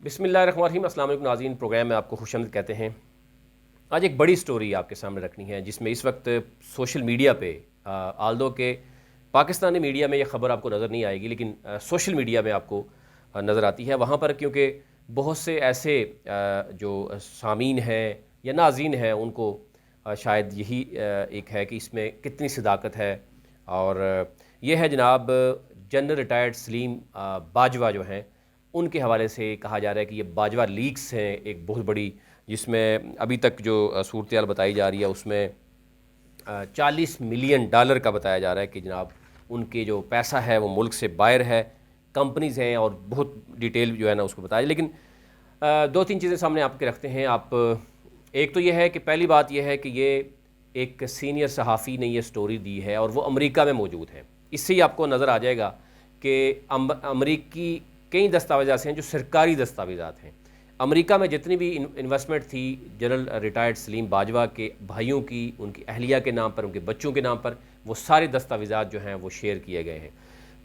बिस्मिल्लाहिर्रहमानिर्रहीम। अस्सलाम वालेकुम नाज़रीन, प्रोग्राम में आपको खुशामदीद कहते हैं। आज एक बड़ी स्टोरी आपके सामने रखनी है जिसमें इस वक्त सोशल मीडिया पे आल्दो के पाकिस्तानी मीडिया में ये ख़बर आपको नज़र नहीं आएगी, लेकिन सोशल मीडिया में आपको नज़र आती है। वहाँ पर क्योंकि बहुत से ऐसे जो सामीन हैं या नाज़रीन हैं उनको शायद यही एक है कि इसमें कितनी सदाकत है। और ये है जनाब जनरल रिटायर्ड सलीम बाजवा जो हैं उनके हवाले से कहा जा रहा है कि ये बाजवा लीक्स हैं एक बहुत बड़ी, जिसमें अभी तक जो सूरत हाल बताई जा रही है उसमें $40 मिलियन का बताया जा रहा है कि जनाब उनके जो पैसा है वो मुल्क से बाहर है, कंपनीज़ हैं और बहुत डिटेल जो है ना उसको बताया। लेकिन दो तीन चीज़ें सामने आपके रखते हैं। आप एक तो ये है कि पहली बात यह है कि ये एक सीनियर सहाफ़ी ने ये स्टोरी दी है और वो अमेरिका में मौजूद है। इससे ही आपको नज़र आ जाएगा कि अमरीकी कई दस्तावेज़ ऐसे हैं जो सरकारी दस्तावेज़ात हैं। अमेरिका में जितनी भी इन्वेस्टमेंट थी जनरल रिटायर्ड सलीम बाजवा के भाइयों की, उनकी अहलिया के नाम पर, उनके बच्चों के नाम पर, वो सारे दस्तावेज़ात जो हैं वो शेयर किए गए हैं।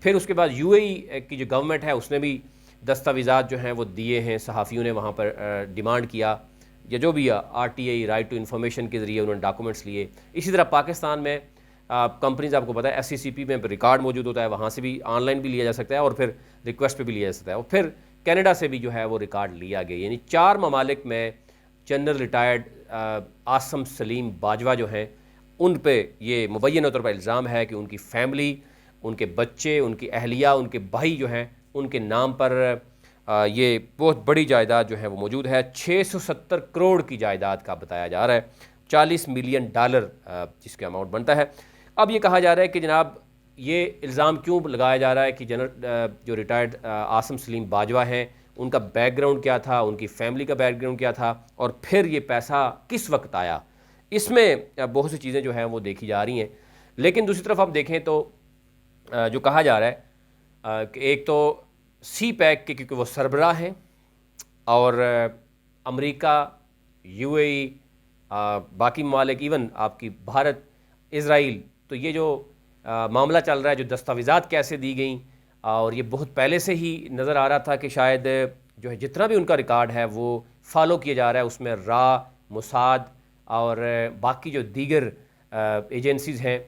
फिर उसके बाद यूएई की जो गवर्नमेंट है उसने भी दस्तावेज़ात जो हैं वो दिए हैं, सहाफ़ियों ने वहाँ पर डिमांड किया या जो भी आरटीआई राइट टू इन्फॉर्मेशन के ज़रिए उन्होंने डॉक्यूमेंट्स लिए। इसी तरह पाकिस्तान में कंपनीज़ आपको पता है एससीसीपी में रिकॉर्ड मौजूद होता है, वहाँ से भी ऑनलाइन भी लिया जा सकता है और फिर रिक्वेस्ट पे भी लिया जा सकता है। और फिर कनाडा से भी जो है वो रिकॉर्ड लिया गया। यानी 4 ममालिक में जनरल रिटायर्ड आसम सलीम बाजवा जो हैं उन पे ये मुबैना तौर पर इल्ज़ाम है कि उनकी फ़ैमिली, उनके बच्चे, उनकी अहलिया, उनके भाई जो हैं उनके नाम पर ये बहुत बड़ी जायदाद जो है वो मौजूद है। 670 करोड़ की जायदाद का बताया जा रहा है, $40 मिलियन जिसका अमाउंट बनता है। अब ये कहा जा रहा है कि जनाब ये इल्ज़ाम क्यों लगाया जा रहा है कि जनरल जो रिटायर्ड आसम सलीम बाजवा हैं उनका बैकग्राउंड क्या था, उनकी फ़ैमिली का बैकग्राउंड क्या था और फिर ये पैसा किस वक्त आया। इसमें बहुत सी चीज़ें जो हैं वो देखी जा रही हैं। लेकिन दूसरी तरफ आप देखें तो जो कहा जा रहा है कि एक तो सी पैक के क्योंकि वो सरबराह हैं और अमेरिका, यूएई, बाकी ममालिक, इवन आपकी भारत, इज़राइल, तो ये जो मामला चल रहा है, जो दस्तावेज़ात कैसे दी गई, और ये बहुत पहले से ही नज़र आ रहा था कि शायद जो है जितना भी उनका रिकॉर्ड है वो फॉलो किया जा रहा है। उसमें मोसाद और बाकी जो दीगर एजेंसीज़ हैं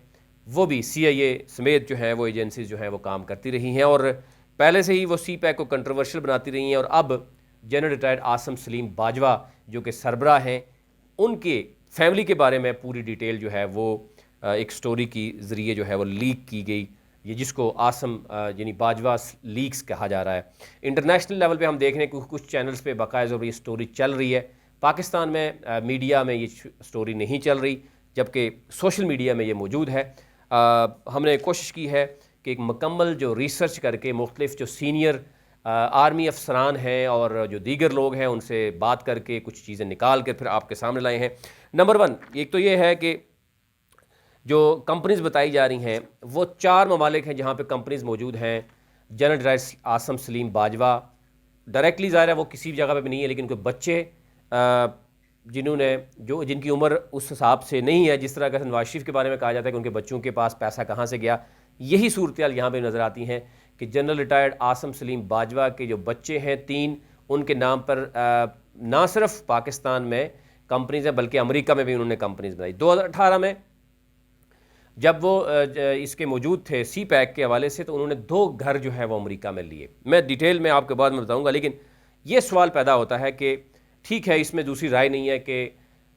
वो भी CIA समेत जो है वो एजेंसीज़ जो हैं वो काम करती रही हैं और पहले से ही वो सी पैक को कंट्रोवर्शियल बनाती रही हैं। और अब जनरल रिटायर्ड आसम सलीम बाजवा जो कि सरबराह हैं उनके फैमिली के बारे में पूरी डिटेल जो है वो एक स्टोरी की ज़रिए जो है वो लीक की गई, ये जिसको आसम यानी बाजवा लीक्स कहा जा रहा है। इंटरनेशनल लेवल पे हम देख रहे हैं कि कुछ चैनल्स पे बाकायदा ये स्टोरी चल रही है। पाकिस्तान में मीडिया में ये स्टोरी नहीं चल रही, जबकि सोशल मीडिया में ये मौजूद है। हमने कोशिश की है कि एक मुकम्मल जो रिसर्च करके मुख्तलिफ जो सीनियर आर्मी अफसरान हैं और जो दीगर लोग हैं उनसे बात करके कुछ चीज़ें निकाल कर फिर आपके सामने लाए हैं। नंबर 1 एक तो ये है कि जो कंपनीज़ बताई जा रही हैं वो 4 ममालिक हैं जहाँ पे कंपनीज़ मौजूद हैं। General retired Asim Salim Bajwa directly ज़ाहिर है वो किसी भी जगह पे भी नहीं है, लेकिन उनके बच्चे जिन्होंने जिनकी उम्र उस हिसाब से नहीं है, जिस तरह का नवाज शरीफ के बारे में कहा जाता है कि उनके बच्चों के पास पैसा कहाँ से गया, यही सूरत हाल यहाँ पर नज़र आती हैं कि जनरल रिटायर्ड आसम सलीम बाजवा के जो बच्चे हैं 3, उनके नाम पर ना सिर्फ पाकिस्तान में कंपनीज़ हैं बल्कि अमेरिका में भी उन्होंने कंपनीज़ बनाई। 2018 में जब वो इसके मौजूद थे सी पैक के हवाले से, तो उन्होंने 2 घर जो है वो अमेरिका में लिए। मैं डिटेल में आपके बाद में बताऊंगा, लेकिन ये सवाल पैदा होता है कि ठीक है इसमें दूसरी राय नहीं है कि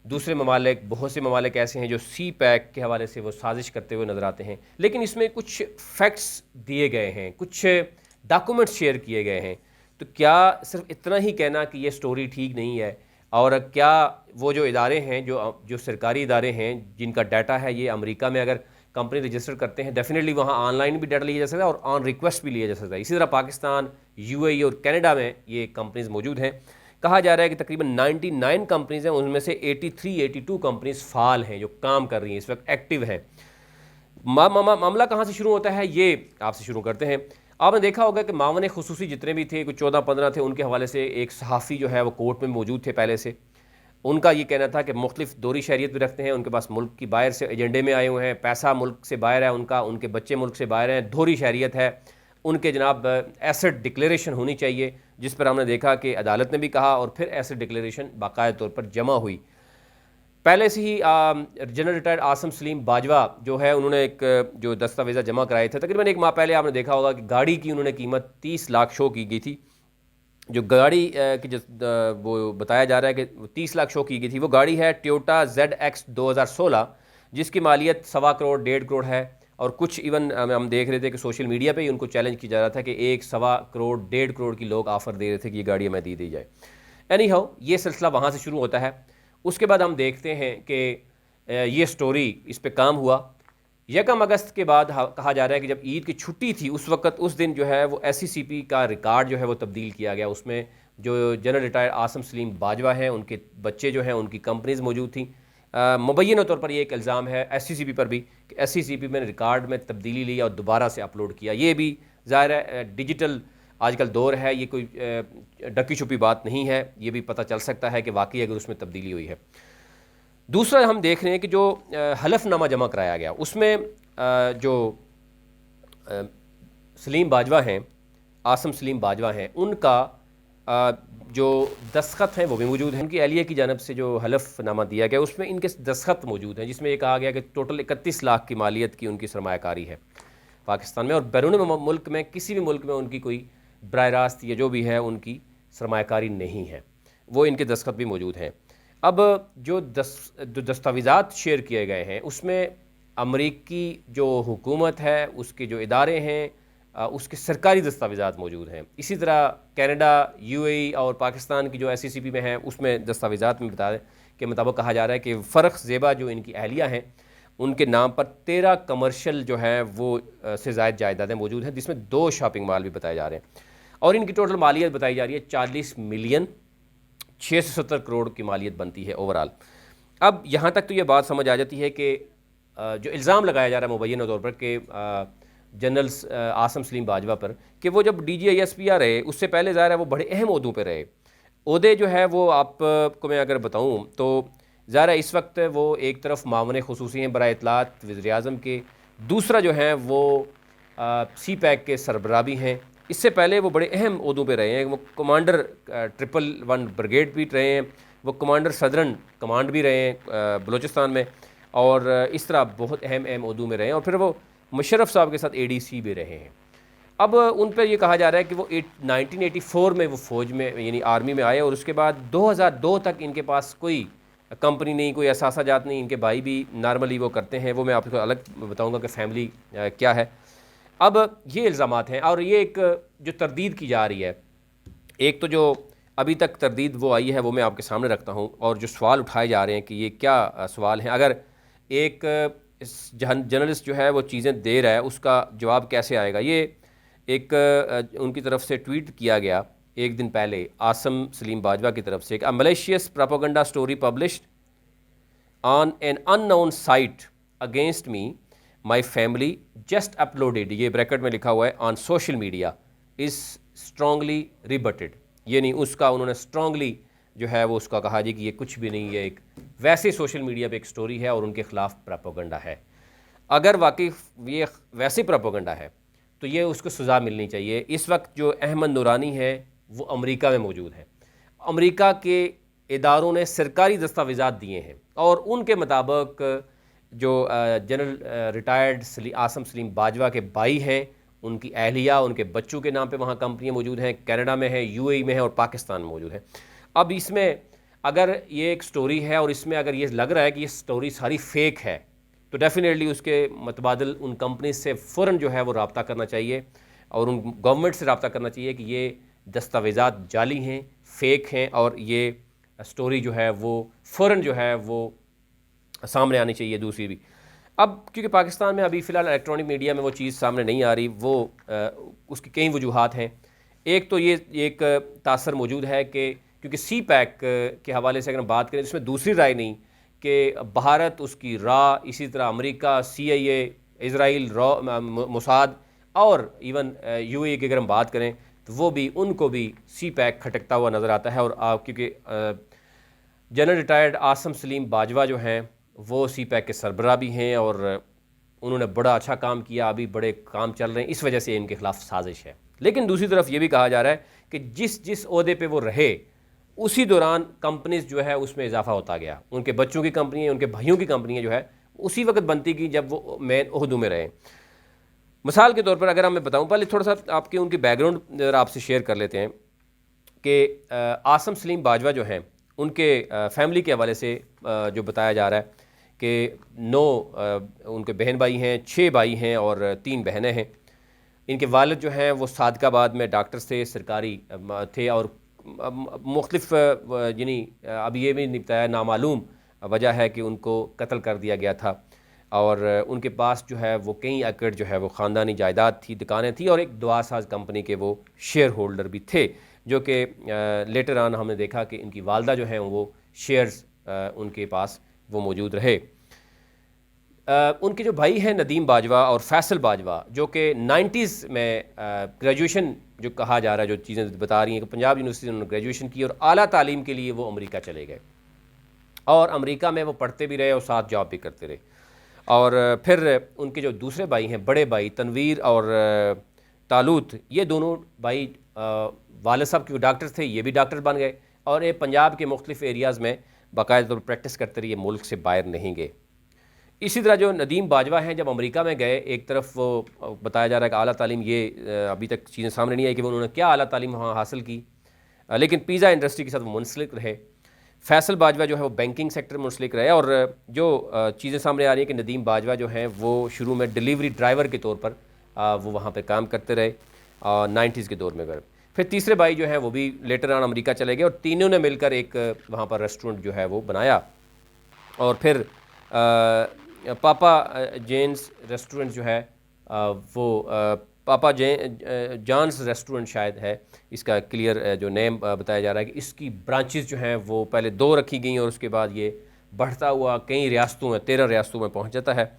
दूसरे ममालिक, बहुत से ममालिक ऐसे हैं जो सी पैक के हवाले से वो साजिश करते हुए नज़र आते हैं, लेकिन इसमें कुछ फैक्ट्स दिए गए हैं, कुछ डॉक्यूमेंट्स शेयर किए गए हैं। तो क्या सिर्फ इतना ही कहना कि ये स्टोरी ठीक नहीं है, और क्या वो जो इदारे हैं जो सरकारी इदारे हैं जिनका डाटा है ये अमेरिका में अगर कंपनी रजिस्टर करते हैं, डेफिनेटली वहाँ ऑनलाइन भी डाटा लिया जा सकता है और ऑन रिक्वेस्ट भी लिया जा सकता है। इसी तरह पाकिस्तान, यूएई और कनाडा में ये कंपनीज़ मौजूद हैं। कहा जा रहा है कि तकरीबन 99 कंपनीज़ हैं, उनमें से 82 कंपनीज़ फ़ाल हैं जो काम कर रही हैं, इस वक्त एक्टिव हैं। मामला कहाँ से शुरू होता है ये आपसे शुरू करते हैं। आपने देखा होगा कि मावन खुसूसी जितने भी थे, कुछ 14-15 थे, उनके हवाले से एक सहाफ़ी जो है वो कोर्ट में मौजूद थे पहले से। उनका ये कहना था कि मुख्तलिफ दोहरी शहरियत भी रखते हैं, उनके पास मुल्क की बाहर से एजेंडे में आए हुए हैं, पैसा मुल्क से बाहर है उनका, उनके बच्चे मुल्क से बाहर हैं, दोहरी शहरियत है, उनके जनाब एसेट डिक्लेरेशन होनी चाहिए, जिस पर हमने देखा कि अदालत ने भी कहा और फिर एसेट डिक्लेरेशन बाकायदा तौर पर जमा हुई। पहले से ही जनरल रिटायर्ड आसम सलीम बाजवा जो है, उन्होंने एक जो दस्तावेज़ा जमा कराए थे तकरीबन एक माह पहले। आपने देखा होगा कि गाड़ी की उन्होंने कीमत 30 लाख शो की गई थी। जो गाड़ी की जो वो बताया जा रहा है कि 30 लाख शो की गई थी, वो गाड़ी है टोयोटा ZX 2016, जिसकी मालियत 1.25 करोड़ 1.5 करोड़ है। और कुछ इवन हम देख रहे थे कि सोशल मीडिया पे ही उनको चैलेंज किया जा रहा था कि 1.25 करोड़ 1.5 करोड़ की लोग ऑफ़र दे रहे थे कि ये गाड़ी हमें दी जाए। एनी हाउ, ये सिलसिला वहाँ से शुरू होता है। उसके बाद हम देखते हैं कि ये स्टोरी इस पे काम हुआ। 1 अगस्त के बाद कहा जा रहा है कि जब ईद की छुट्टी थी उस वक्त, उस दिन जो है वो SCCP का रिकॉर्ड जो है वो तब्दील किया गया। उसमें जो जनरल रिटायर्ड आसम सलीम बाजवा हैं, उनके बच्चे जो हैं, उनकी कंपनीज मौजूद थी। मुबैना तौर पर ये एक इल्ज़ाम है SCCP पर भी कि SCCP में रिकॉर्ड में तब्दीली ली और दोबारा से अपलोड किया। ये भी ज़ाहिर है डिजिटल आजकल दौर है, ये कोई ढकी छुपी बात नहीं है, ये भी पता चल सकता है कि वाकई अगर उसमें तब्दीली हुई है। दूसरा हम देख रहे हैं कि जो हलफनामा जमा कराया गया उसमें जो सलीम बाजवा हैं, आसम सलीम बाजवा हैं, उनका जो दस्तखत हैं वो भी मौजूद हैं। उनकी अहलिया की जानब से जो हलफनामा दिया गया उसमें इनके दस्तखत मौजूद हैं, जिसमें ये कहा गया कि टोटल 31 लाख की मालियत की उनकी सरमायाकारी है पाकिस्तान में, और बैरून मुल्क में किसी भी मुल्क में उनकी कोई बराह रास्त या जो भी है उनकी सरमायाकारी नहीं है। वो इनके दस्तखत भी मौजूद हैं। अब जो दस्तावेज़ात शेयर किए गए हैं उसमें अमरीकी जो हुकूमत है, उसके जो इदारे हैं, उसके सरकारी दस्तावेज़ात मौजूद हैं। इसी तरह कनाडा, UAE और पाकिस्तान की जो SCCP में है उसमें दस्तावेज़ात में बताए के मुताबिक कहा जा रहा है कि फ़र्ख ज़ेबा जो इनकी अहलिया हैं, उनके नाम पर 13 कमर्शियल जो है वो से ज़ायद जायदादें मौजूद हैं, जिसमें 2 शॉपिंग मॉल भी बताए जा रहे हैं। और इनकी टोटल मालियत बताई जा रही है 40 मिलियन 670 करोड़ की मालियत बनती है ओवरऑल। अब यहाँ तक तो ये बात समझ आ जाती है कि जो इल्ज़ाम लगाया जा रहा है मुबैना तौर पर कि जनरल आसम सलीम बाजवा पर, कि वो जब DGISPR रहे उससे पहले ज़ाहिर है वो बड़े अहम ओहदों पर रहे। ओहदे जो है वो आपको मैं अगर बताऊँ तो ज़ाहिर है इस वक्त वो एक तरफ मामले खुसूसी हैं बराए इत्तलात वज़ीर-ए-आज़म के, दूसरा जो है वो CPAC के सरबराह भी हैं। इससे पहले वो बड़े अहम ओहदों पे रहे हैं। वो कमांडर 111 ब्रिगेड भी रहे हैं, वो कमांडर सदरन कमांड भी रहे हैं बलूचिस्तान में, और इस तरह बहुत अहम अहम ओहदों में रहे हैं। और फिर वो मुशर्रफ साहब के साथ ADC भी रहे हैं। अब उन पर यह कहा जा रहा है कि वो 1984 में वो फ़ौज में यानी आर्मी में आए, और उसके बाद 2002 तक इनके पास कोई कंपनी नहीं, कोई असासाजात नहीं। इनके भाई भी नॉर्मली वो करते हैं, वो मैं आपको अलग बताऊँगा कि फ़ैमिली क्या है। अब ये इल्ज़ामात हैं और ये एक जो तरदीद की जा रही है, एक तो जो अभी तक तरदीद वो आई है वो मैं आपके सामने रखता हूँ, और जो सवाल उठाए जा रहे हैं कि ये क्या सवाल हैं। अगर एक जर्नलिस्ट जो है वो चीज़ें दे रहा है, उसका जवाब कैसे आएगा। ये एक उनकी तरफ से ट्वीट किया गया एक दिन पहले आसम सलीम बाजवा की तरफ से, एक malicious propaganda story published on an unknown site against me, my family just uploaded, ये ब्रैकेट में लिखा हुआ है, on social media is strongly rebutted. ये नहीं, उसका उन्होंने स्ट्रांगली जो है वो उसका कहा जी कि ये कुछ भी नहीं है, एक वैसे सोशल मीडिया पे एक स्टोरी है और उनके ख़िलाफ़ प्रोपेगेंडा है। अगर वाकई ये वैसे प्रोपेगेंडा है तो ये उसको सज़ा मिलनी चाहिए। इस वक्त जो अहमद नूरानी है वो अमेरिका में मौजूद है। अमेरिका के इदारों ने सरकारी दस्तावेज़ात दिए हैं और उनके मुताबिक जो जनरल रिटायर्ड आसम सलीम बाजवा के भाई हैं, उनकी अहलिया, उनके बच्चों के नाम पे वहाँ कंपनियाँ मौजूद हैं, कनाडा में है, UAE में है और पाकिस्तान में मौजूद है। अब इसमें अगर ये एक स्टोरी है और इसमें अगर ये लग रहा है कि ये स्टोरी सारी फेक है, तो डेफिनेटली उसके मुतबादिल उन कंपनी से फ़ौरन जो है वो रब्ता करना चाहिए और उन गवर्नमेंट से रब्ता करना चाहिए कि ये दस्तावेज़ात जाली हैं, फ़ेक हैं, और ये स्टोरी जो है वो फ़ौरन जो है वो सामने आनी चाहिए। दूसरी भी, अब क्योंकि पाकिस्तान में अभी फ़िलहाल इलेक्ट्रॉनिक मीडिया में वो चीज़ सामने नहीं आ रही, वो उसकी कई वजूहात हैं। एक तो ये एक तासर मौजूद है कि क्योंकि CPAC के हवाले से अगर हम बात करें, इसमें दूसरी राय नहीं कि भारत, उसकी रा, इसी तरह अमेरिका, CIA, इज़राइल, मोसाद और इवन UAE की अगर हम बात करें तो वो भी, उनको भी CPAC खटकता हुआ नज़र आता है। और क्योंकि जनरल रिटायर्ड आसम सलीम बाजवा जो हैं वो CPAC के सरबराह भी हैं और उन्होंने बड़ा अच्छा काम किया, अभी बड़े काम चल रहे हैं, इस वजह से इनके खिलाफ साजिश है। लेकिन दूसरी तरफ ये भी कहा जा रहा है कि जिस जिस ओहदे पे वो रहे उसी दौरान कंपनीज जो है उसमें इजाफा होता गया, उनके बच्चों की कंपनी, उनके भाइयों की कंपनियाँ जो है उसी वक्त बनती गई जब वो मेन ओहदों में रहे। मिसाल के तौर पर अगर मैं बताऊँ, पहले थोड़ा सा आपके उनकी बैकग्राउंड आपसे शेयर कर लेते हैं कि आसम सलीम बाजवा जो हैं उनके फैमिली के हवाले से जो बताया जा रहा है कि 9 उनके बहन भाई हैं, 6 भाई हैं और 3 बहनें हैं। इनके वालिद जो हैं वो सादकाबाद में डॉक्टर थे, सरकारी थे और मुख्तलिफ यानी अब ये भी नहीं बताया, नामालूम वजह है कि उनको कत्ल कर दिया गया था। और उनके पास जो है वो कई एकड़ जो है वो ख़ानदानी जायदाद थी, दुकानें थी और एक दुआ साज कंपनी के वो शेयर होल्डर भी थे, जो कि लेटर ऑन हमने देखा कि इनकी वालदा जो हैं वो शेयर्स उनके पास वो मौजूद रहे। उनके जो भाई हैं नदीम बाजवा और फैसल बाजवा, जो कि 90s में ग्रेजुएशन जो कहा जा रहा है, जो चीज़ें बता रही हैं कि पंजाब यूनिवर्सिटी से उन्होंने ग्रेजुएशन की और आला तालीम के लिए वो अमेरिका चले गए और अमेरिका में वो पढ़ते भी रहे और साथ जॉब भी करते रहे। और फिर उनके जो दूसरे भाई हैं, बड़े भाई तनवीर और तालूत, ये दोनों भाई वालिद साहब के डॉक्टर थे, ये भी डॉक्टर बन गए और ये पंजाब के मुख्तलिफ एरियाज़ में बाकायदा तौर पर प्रैक्टिस करते रहे, मुल्क से बाहर नहीं गए। इसी तरह जो नदीम बाजवा हैं जब अमेरिका में गए, एक तरफ वो बताया जा रहा है कि आला तालीम, ये अभी तक चीज़ें सामने नहीं आई कि उन्होंने क्या आला तालीम वहाँ हासिल की, लेकिन पिज़्ज़ा इंडस्ट्री के साथ वो मुंसलिक रहे। फैसल बाजवा जो है वो बैंकिंग सेक्टर में मुंसलिक रहे और जो चीज़ें सामने आ रही हैं कि नदीम बाजवा जो हैं वो शुरू में डिलीवरी ड्राइवर के तौर पर वो वहाँ पे काम करते रहे 90s के दौर में गए। फिर तीसरे भाई जो हैं वो भी लेटर ऑन अमेरिका चले गए और तीनों ने मिलकर एक वहाँ पर रेस्टोरेंट जो है वो बनाया और फिर पापा जेन्स रेस्टोरेंट जो है वो पापा जॉन्स रेस्टोरेंट शायद है इसका क्लियर जो नेम बताया जा रहा है कि इसकी ब्रांचेस जो हैं वो पहले 2 रखी गई और उसके बाद ये बढ़ता हुआ कई रियासतों में, 13 रियासतों में पहुंच जाता है।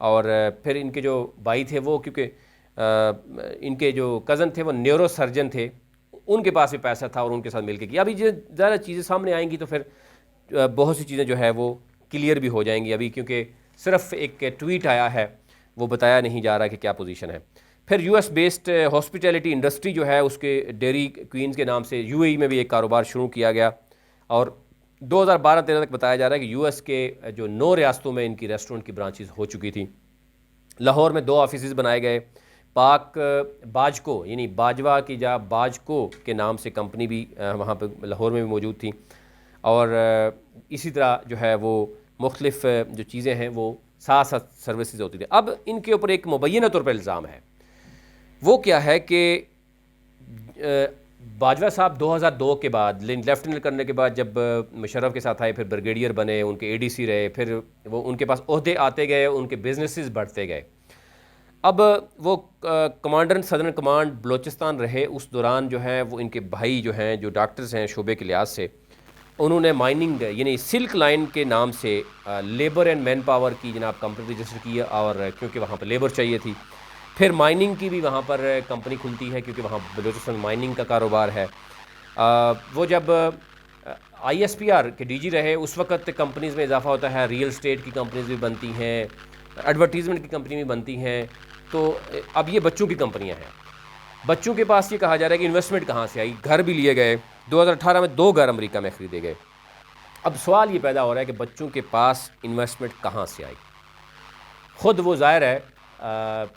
और फिर इनके जो भाई थे वो, क्योंकि इनके जो कज़न थे वो न्यूरो सर्जन थे, उनके पास भी पैसा था और उनके साथ मिलकर किया। अभी जो ज़्यादा चीज़ें सामने आएंगी तो फिर बहुत सी चीज़ें जो है वो क्लियर भी हो जाएंगी अभी, क्योंकि सिर्फ एक ट्वीट आया है, वो बताया नहीं जा रहा कि क्या पोजीशन है। फिर यूएस बेस्ड हॉस्पिटैलिटी इंडस्ट्री जो है उसके डेयरी क्वींस के नाम से यूएई में भी एक कारोबार शुरू किया गया और 2012-13 तक बताया जा रहा है कि यूएस के जो 9 रियासतों में इनकी रेस्टोरेंट की ब्रांचेस हो चुकी थी। लाहौर में 2 ऑफिस बनाए गए, पाक बाजको यानी बाजवा की जा बाजको के नाम से कंपनी भी वहाँ पर लाहौर में भी मौजूद थी और इसी तरह जो है वो मुख्तलिफ जो चीज़ें हैं वो साथ साथ सर्विसेज होती थी। अब इनके ऊपर एक मुबैना तौर पर इल्ज़ाम है, वो क्या है कि बाजवा साहब 2002 के बाद लेफ्टिनेंट करने के बाद जब मुशर्रफ के साथ आए, फिर ब्रिगेडियर बने, उनके एडीसी रहे, फिर वो उनके पास ओहदे आते गए, उनके बिजनेसेस बढ़ते गए। अब वो कमांडर सदर्न कमांड बलोचिस्तान रहे, उस दौरान जो है वो इनके भाई जो हैं जो डॉक्टर्स हैं शोबे के लिहाज से, उन्होंने माइनिंग यानी सिल्क लाइन के नाम से लेबर एंड मैन पावर की जनाब कंपनी रजिस्टर की और क्योंकि वहाँ पर लेबर चाहिए थी। फिर माइनिंग की भी वहाँ पर कंपनी खुलती है क्योंकि वहाँ बलूचिस्तान माइनिंग का कारोबार है। वो जब ISPR के DG रहे उस वक्त कंपनीज़ में इजाफा होता है, रियल स्टेट की कंपनीज़ भी बनती हैं, एडवर्टीज़मेंट की कंपनी भी बनती हैं। तो अब ये बच्चों की कंपनियाँ हैं। बच्चों के पास ये कहा जा रहा है कि इन्वेस्टमेंट कहाँ से आई, घर भी लिए गए, 2018 में 2 घर अमेरिका में ख़रीदे गए। अब सवाल ये पैदा हो रहा है कि बच्चों के पास इन्वेस्टमेंट कहाँ से आई। ख़ुद वो ज़ाहिर है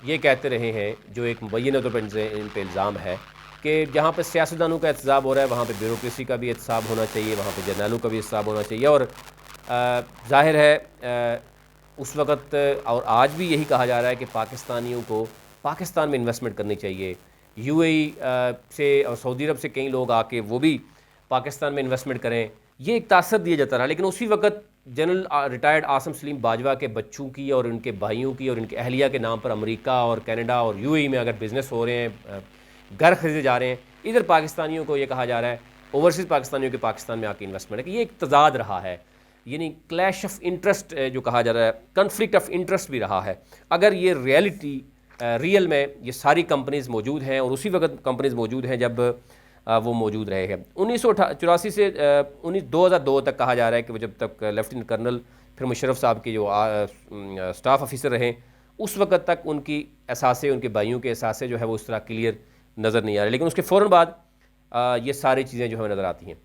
ये कहते रहे हैं, जो एक मुबैना तौर पर इन पर इल्ज़ाम है कि जहाँ पर सियासतदानों का एहतसाब हो रहा है वहाँ पर ब्यूरोक्रेसी का भी एहतसाब होना चाहिए, वहाँ पर जर्नलों का भी एहतसाब होना चाहिए। और ज़ाहिर है उस वक़्त और आज भी यही कहा जा रहा है कि पाकिस्तानियों को पाकिस्तान में इन्वेस्टमेंट करनी चाहिए। UAE से और सऊदी अरब से कई लोग आके वो भी पाकिस्तान में इन्वेस्टमेंट करें, ये एक तासर दिया जाता रहा। लेकिन उसी वक्त जनरल रिटायर्ड आसम सलीम बाजवा के बच्चों की और उनके भाइयों की और उनके अहलिया के नाम पर अमेरिका और कनाडा और UAE में अगर बिज़नेस हो रहे हैं, घर खरीदे जा रहे हैं, इधर पाकिस्तानियों को ये कहा जा रहा है, ओवरसीज़ पाकिस्तानियों के पाकिस्तान में आके इन्वेस्टमेंट है कि ये एक तजाद रहा है, यानी क्लैश ऑफ इंटरेस्ट जो कहा जा रहा है, कन्फ्लिक्ट ऑफ इंटरेस्ट भी रहा है। अगर ये रियल में ये सारी कंपनीज़ मौजूद हैं और उसी वक्त कंपनीज़ मौजूद हैं जब वो मौजूद रहे हैं। 1984 से 2002 तक कहा जा रहा है कि वो जब तक लेफ्टिनेंट कर्नल फिर मुशर्रफ साहब के जो स्टाफ ऑफिसर रहे उस वक्त तक उनकी एहसासे, उनके भाइयों के एहसासे जो है वो उस तरह क्लियर नज़र नहीं आ रहे, लेकिन उसके फ़ौरन बाद ये सारी चीज़ें जो है नज़र आती हैं।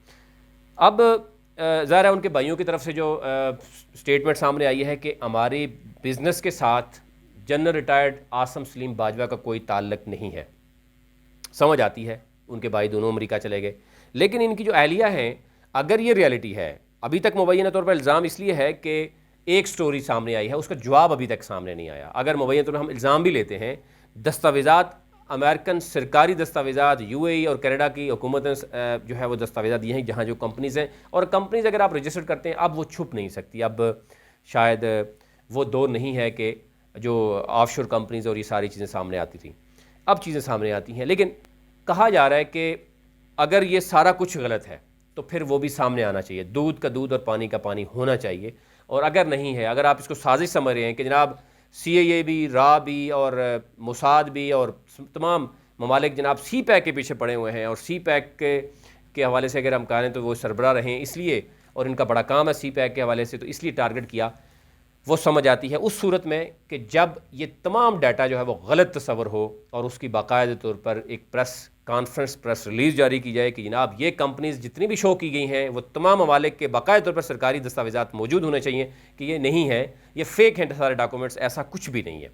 अब ज़ाहिर है उनके भाइयों की तरफ से जो स्टेटमेंट सामने आई है कि हमारी बिज़नेस के साथ जनरल रिटायर्ड आसम सलीम बाजवा का कोई ताल्लुक नहीं है। समझ आती है, उनके भाई दोनों अमेरिका चले गए, लेकिन इनकी जो अहलिया हैं, अगर ये रियलिटी है, अभी तक मुबैना तौर पर इल्ज़ाम इसलिए है कि एक स्टोरी सामने आई है, उसका जवाब अभी तक सामने नहीं आया। अगर मुबैना तौर पर हम इल्ज़ाम भी लेते हैं, दस्तावेज़ात अमेरिकन सरकारी दस्तावेज़ात, यूएई और कनाडा की हुकूमत जो है वो दस्तावेज़ात दिए हैं जहाँ जो कंपनीज़ हैं, और कंपनीज़ अगर आप रजिस्टर करते हैं अब वो छुप नहीं सकती। अब शायद वो दौर नहीं है कि जो ऑफशोर कंपनीज़ और ये सारी चीज़ें सामने आती थी, अब चीज़ें सामने आती हैं। लेकिन कहा जा रहा है कि अगर ये सारा कुछ गलत है तो फिर वो भी सामने आना चाहिए, दूध का दूध और पानी का पानी होना चाहिए। और अगर नहीं है, अगर आप इसको साजिश समझ रहे हैं कि जनाब CIA भी, रा भी और मोसाद भी और तमाम ममालिक जनाब सी पैक के पीछे पड़े हुए हैं, और सी पैक के हवाले से अगर हम कहें तो वो सरबराह रहें इसलिए, और इनका बड़ा काम है सी पैक के हवाले से, तो इसलिए टारगेट किया, वो समझ आती है उस सूरत में कि जब ये तमाम डाटा जो है वो गलत तस्वर हो और उसकी बाकायदे तौर पर एक प्रेस कॉन्फ्रेंस, प्रेस रिलीज़ जारी की जाए कि जनाब ये कंपनीज़ जितनी भी शो की गई हैं वो तमाम ममालिक के बाकायदे तौर पर सरकारी दस्तावेज़ात मौजूद होने चाहिए कि ये नहीं है, ये फेक हैं सारे डॉक्यूमेंट्स, ऐसा कुछ भी नहीं है।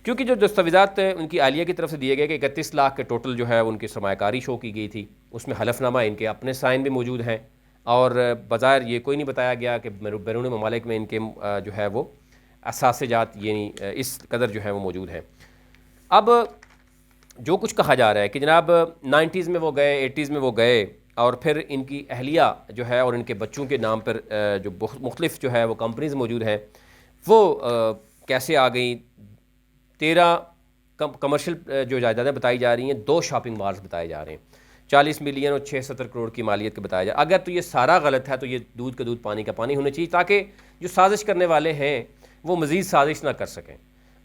क्योंकि जो दस्तावेज़ात उनकी आलिया की तरफ से दिए गए कि 31 लाख के टोटल जो है उनकी सरमायाकारी शो की गई थी, उसमें हलफनामा इनके अपने साइन भी मौजूद हैं, और बज़ाहिर ये कोई नहीं बताया गया कि बैरून ममालिक में इनके जो है वो असासजात यानी इस कदर जो है वो मौजूद हैं। अब जो कुछ कहा जा रहा है कि जनाब 90s में वो गए, 80s में वो गए, और फिर इनकी अहलिया जो है और इनके बच्चों के नाम पर जो मुख्तलिफ जो है वो कंपनीज़ मौजूद हैं, वो कैसे आ गई। 13 कमर्शियल जो जायदादें बताई जा रही हैं, 2 शॉपिंग मॉल्स बताए जा रहे हैं, 40 मिलियन और 670 करोड़ की मालियत के बताया जाए। अगर तो ये सारा गलत है तो ये दूध का दूध पानी का पानी होना चाहिए, ताकि जो साजिश करने वाले हैं वो मज़ीद साजिश ना कर सकें।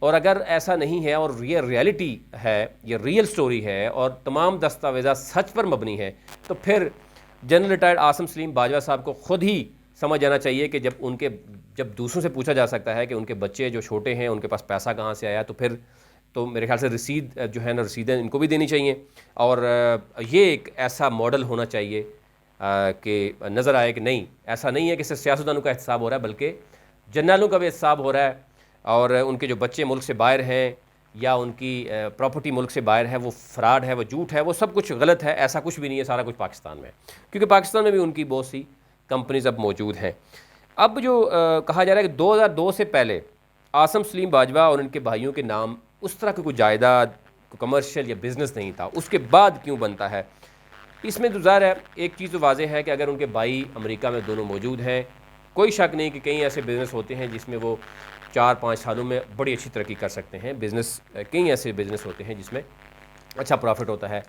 और अगर ऐसा नहीं है और ये रियलिटी है, ये रियल स्टोरी है और तमाम दस्तावेज़ात सच पर मबनी है, तो फिर जनरल रिटायर्ड आसम सलीम बाजवा साहब को ख़ुद ही समझ जाना चाहिए कि जब दूसरों से पूछा जा सकता है कि उनके बच्चे जो छोटे हैं उनके पास पैसा कहाँ से आया, तो फिर तो मेरे ख्याल से रसीद जो है ना, रसीदें इनको भी देनी चाहिए। और ये एक ऐसा मॉडल होना चाहिए कि नज़र आए कि नहीं, ऐसा नहीं है कि सिर्फ सियासतदानों का एहतसाब हो रहा है, बल्कि जर्नलों का भी एहतसाब हो रहा है, और उनके जो बच्चे मुल्क से बाहर हैं या उनकी प्रॉपर्टी मुल्क से बाहर है, वो फ्रॉड है, वो झूठ है, वो सब कुछ गलत है। ऐसा कुछ भी नहीं है, सारा कुछ पाकिस्तान में है, क्योंकि पाकिस्तान में भी उनकी बहुत सी कंपनीज अब मौजूद हैं। अब जो कहा जा रहा है कि 2002 से पहले आसम सलीम बाजवा और उनके भाइयों के नाम उस तरह की कोई जायदाद, कमर्शियल या बिज़नेस नहीं था, उसके बाद क्यों बनता है? इसमें तो ज़ाहिर है एक चीज़ तो वाज़ेह है कि अगर उनके भाई अमेरिका में दोनों मौजूद हैं, कोई शक नहीं कि कई ऐसे बिज़नेस होते हैं जिसमें वो 4-5 सालों में बड़ी अच्छी तरक्की कर सकते हैं। कई ऐसे बिज़नेस होते हैं जिसमें अच्छा प्रॉफिट होता है,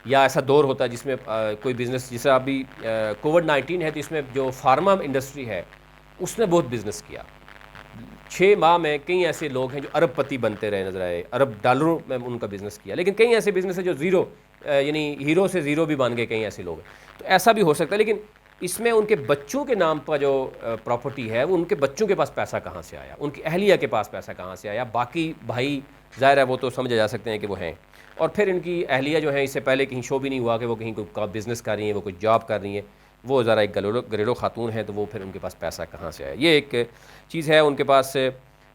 या ऐसा दौर होता है जिसमें कोई बिज़नेस, जैसे अभी कोविड-19 है तो इसमें जो फार्मा इंडस्ट्री है उसने बहुत बिज़नेस किया। 6 माह में कई ऐसे लोग हैं जो अरबपति बनते रहे नजर आए, अरब डॉलरों में उनका बिज़नेस किया। लेकिन कई ऐसे बिज़नेस है जो ज़ीरो यानी हीरो से ज़ीरो भी बन गए, कई ऐसे लोग हैं। तो ऐसा भी हो सकता है, लेकिन इसमें उनके बच्चों के नाम पर जो प्रॉपर्टी है वो उनके बच्चों के पास पैसा कहाँ से आया, उनकी अहलिया के पास पैसा कहाँ से आया। बाकी भाई ज़ाहिर है वो तो समझे जा सकते हैं कि वो हैं, और फिर इनकी अहलिया जो है इससे पहले कहीं शो भी नहीं हुआ कि वो कहीं कोई बिज़नेस कर रही हैं, वो कोई जॉब कर रही हैं, वो ज़रा एक घरेलू खातून है, तो वो फिर उनके पास पैसा कहाँ से आया, ये एक चीज़ है उनके पास।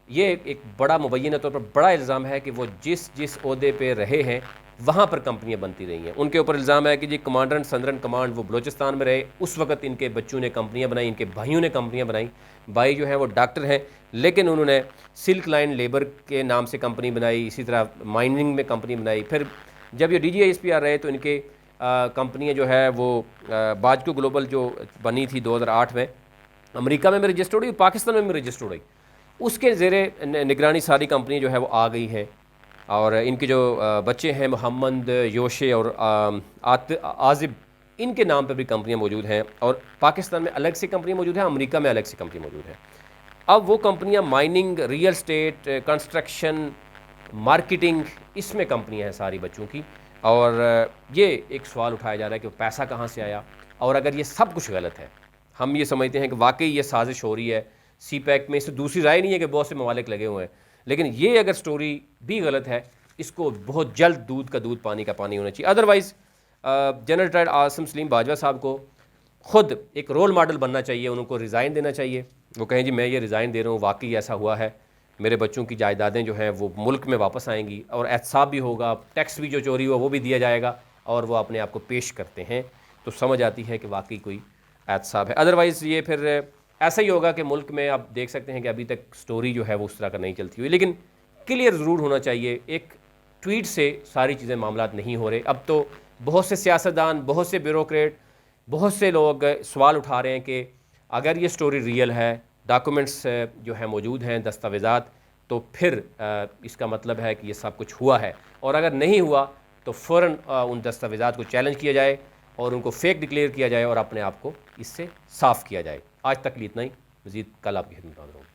ये एक बड़ा मुबैना तौर पर बड़ा इल्ज़ाम है कि वो जिस ओहदे पे रहे हैं वहाँ पर कंपनियाँ बनती रही हैं। उनके ऊपर इल्ज़ाम है कि जी कमांडर एंड सदर्न कमांड वो बलूचिस्तान में रहे, उस वक्त इनके बच्चों ने कंपनियाँ बनाई, इनके भाइयों ने कंपनियाँ बनाई। भाई जो है वो डॉक्टर हैं, लेकिन उन्होंने सिल्क लाइन लेबर के नाम से कंपनी बनाई, इसी तरह माइनिंग में कंपनी बनाई। फिर जब ये DGISPR रहे तो इनके कंपनियाँ जो है वो बाजको ग्लोबल जो बनी थी 2008 में, अमेरिका में रजिस्टर्ड हुई, पाकिस्तान में रजिस्टर्ड हुई, उसके ज़ेरे निगरानी सारी कंपनी जो है वो आ गई है। और इनके जो बच्चे हैं मोहम्मद, योशे और आजिब, इनके नाम पर भी कंपनियां मौजूद हैं, और पाकिस्तान में अलग से कंपनी मौजूद है, अमेरिका में अलग से कंपनी मौजूद है। अब वो कंपनियां mining, real estate, construction, marketing, इसमें कंपनियां हैं सारी बच्चों की। और ये एक सवाल उठाया जा रहा है कि पैसा कहाँ से आया। और अगर ये सब कुछ गलत है, हम ये समझते हैं कि वाकई ये साजिश हो रही है, CPEC में इससे दूसरी राय नहीं है कि बहुत से ममालिक लगे हुए हैं, लेकिन ये अगर स्टोरी भी गलत है, इसको बहुत जल्द दूध का दूध पानी का पानी होना चाहिए। Otherwise general retired Asim Salim Bajwa साहब को ख़ुद एक रोल मॉडल बनना चाहिए, उनको रिज़ाइन देना चाहिए। वो कहें जी मैं ये रिज़ाइन दे रहा हूँ, वाकई ऐसा हुआ है, मेरे बच्चों की जायदादें जो हैं वो मुल्क में वापस आएंगी और एहतसाब भी होगा, टैक्स भी जो चोरी हुआ वो भी दिया जाएगा, और वो अपने आप को पेश करते हैं तो समझ आती है कि वाकई कोई एहतसाब है। अदरवाइज़ ये फिर ऐसा ही होगा कि मुल्क में आप देख सकते हैं कि अभी तक स्टोरी जो है वो उस तरह का नहीं चलती हुई। लेकिन क्लियर ज़रूर होना चाहिए, एक ट्वीट से सारी चीज़ें मामलात नहीं हो रहे। अब तो बहुत से सियासतदान, बहुत से ब्यूरोक्रेट, बहुत से लोग सवाल उठा रहे हैं कि अगर ये स्टोरी रियल है, डॉक्यूमेंट्स जो है मौजूद हैं, दस्तावेज़ात, तो फिर इसका मतलब है कि ये सब कुछ हुआ है, और अगर नहीं हुआ तो फ़ौरन उन दस्तावेज़ात को चैलेंज किया जाए और उनको फेक डिक्लेयर किया जाए और अपने आप को इससे साफ़ किया जाए। आज तक लिए इतना ही, मज़ीद कल आपकी खिदमत में हाज़िर होंगे।